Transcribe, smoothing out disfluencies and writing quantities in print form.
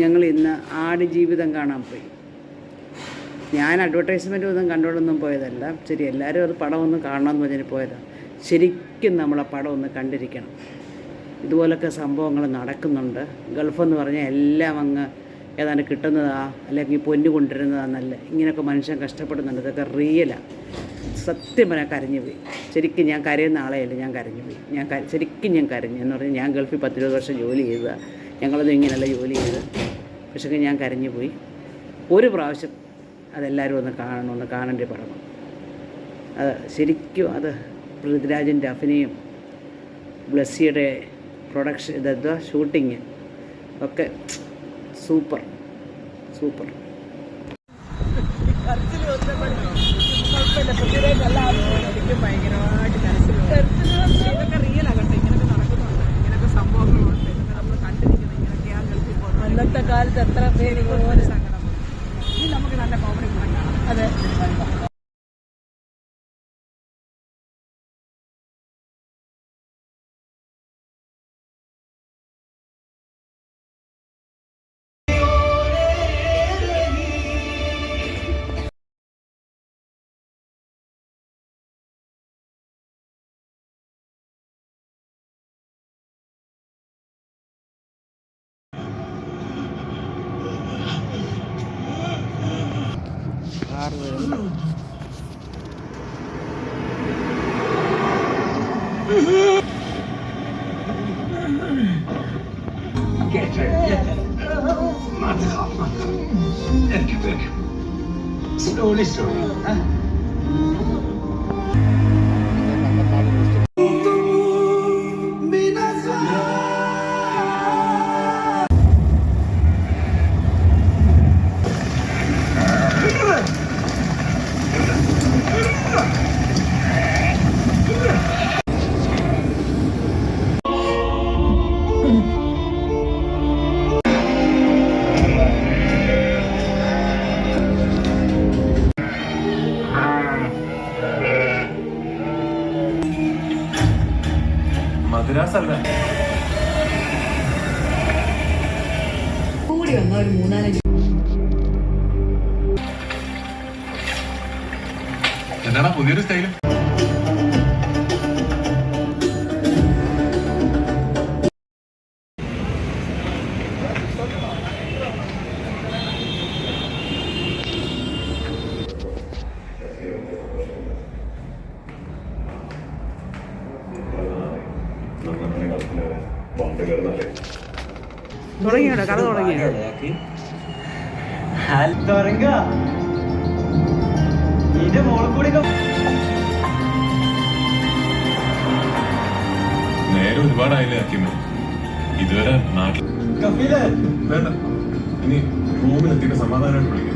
ഞങ്ങൾ ഇന്ന് ആടുജീവിതം കാണാൻ പോയി. ഞാൻ അഡ്വർടൈസ്മെൻ്റ് ഒന്നും കണ്ടുകൊണ്ടൊന്നും പോയതല്ല. ശരി, എല്ലാവരും അത് പടം ഒന്ന് കാണണമെന്ന് പറഞ്ഞിട്ട് പോയതാണ്. ശരിക്കും നമ്മളെ പടം ഒന്ന് കണ്ടിരിക്കണം. ഇതുപോലൊക്കെ സംഭവങ്ങൾ നടക്കുന്നുണ്ട്. ഗൾഫെന്ന് പറഞ്ഞാൽ എല്ലാം അങ്ങ് ഏതാണ്ട് കിട്ടുന്നതാ, അല്ലെങ്കിൽ പൊന്നു കൊണ്ടുവരുന്നതാന്നല്ല. ഇങ്ങനെയൊക്കെ മനുഷ്യൻ കഷ്ടപ്പെടുന്നുണ്ട്. ഇതൊക്കെ റിയലാണ്. സത്യം പറഞ്ഞാൽ കരഞ്ഞു പോയി. ശരിക്കും ഞാൻ കരയുന്ന ആളെയല്ല, ഞാൻ കരഞ്ഞു പോയി. ശരിക്കും ഞാൻ കരഞ്ഞു എന്ന് പറഞ്ഞാൽ ഞാൻ ഗൾഫിൽ 10-20 വർഷം ജോലി ചെയ്തതാണ്. ഞങ്ങളത് ഇങ്ങനെയല്ല ജോലി ചെയ്ത്. പക്ഷേ ഞാൻ കരഞ്ഞു പോയി. ഒരു പ്രാവശ്യം അതെല്ലാവരും ഒന്ന് കാണേണ്ട പടമാണ് അത്. ശരിക്കും അത് പൃഥ്വിരാജിൻ്റെ അഭിനയം, ബ്ലസ്സിയുടെ പ്രൊഡക്ഷൻ, ഇതെന്താ ഷൂട്ടിങ് ഒക്കെ സൂപ്പർ. ഭയങ്കരമായിട്ട് ഇതൊക്കെ റിയലാകട്ടെ. ഇങ്ങനൊക്കെ നടക്കുന്നുണ്ട്, ഇങ്ങനൊക്കെ സംഭവങ്ങളുണ്ട്. നമ്മൾ കണ്ടിരിക്കുന്നത് ഇങ്ങനെയൊക്കെയാണ് ഗൾഫിൽ പോകുന്നത്. അന്നത്തെ കാലത്ത് എത്ര പേര് ഇതുപോലെ സങ്കടം. ഇനി നമുക്ക് നല്ല കോമഡി കൂടെ കാണാം. അതെ, Slowly. മദ്രാസല്ല കൂടി വന്ന ഒരു 3-4 എന്താണ് പുതിയൊരു സ്റ്റൈലും. തുടങ്ങിയോ കഥ? തുടങ്ങിയോ? നേരെ ഒരുപാടായില്ലേ ഹക്കീമ? ഇതുവരെ നാട്ടിൽ വേണ്ട. ഇനി റൂമിലെത്തിയിട്ട് സമാധാനമായിട്ട് വിളിക്കും.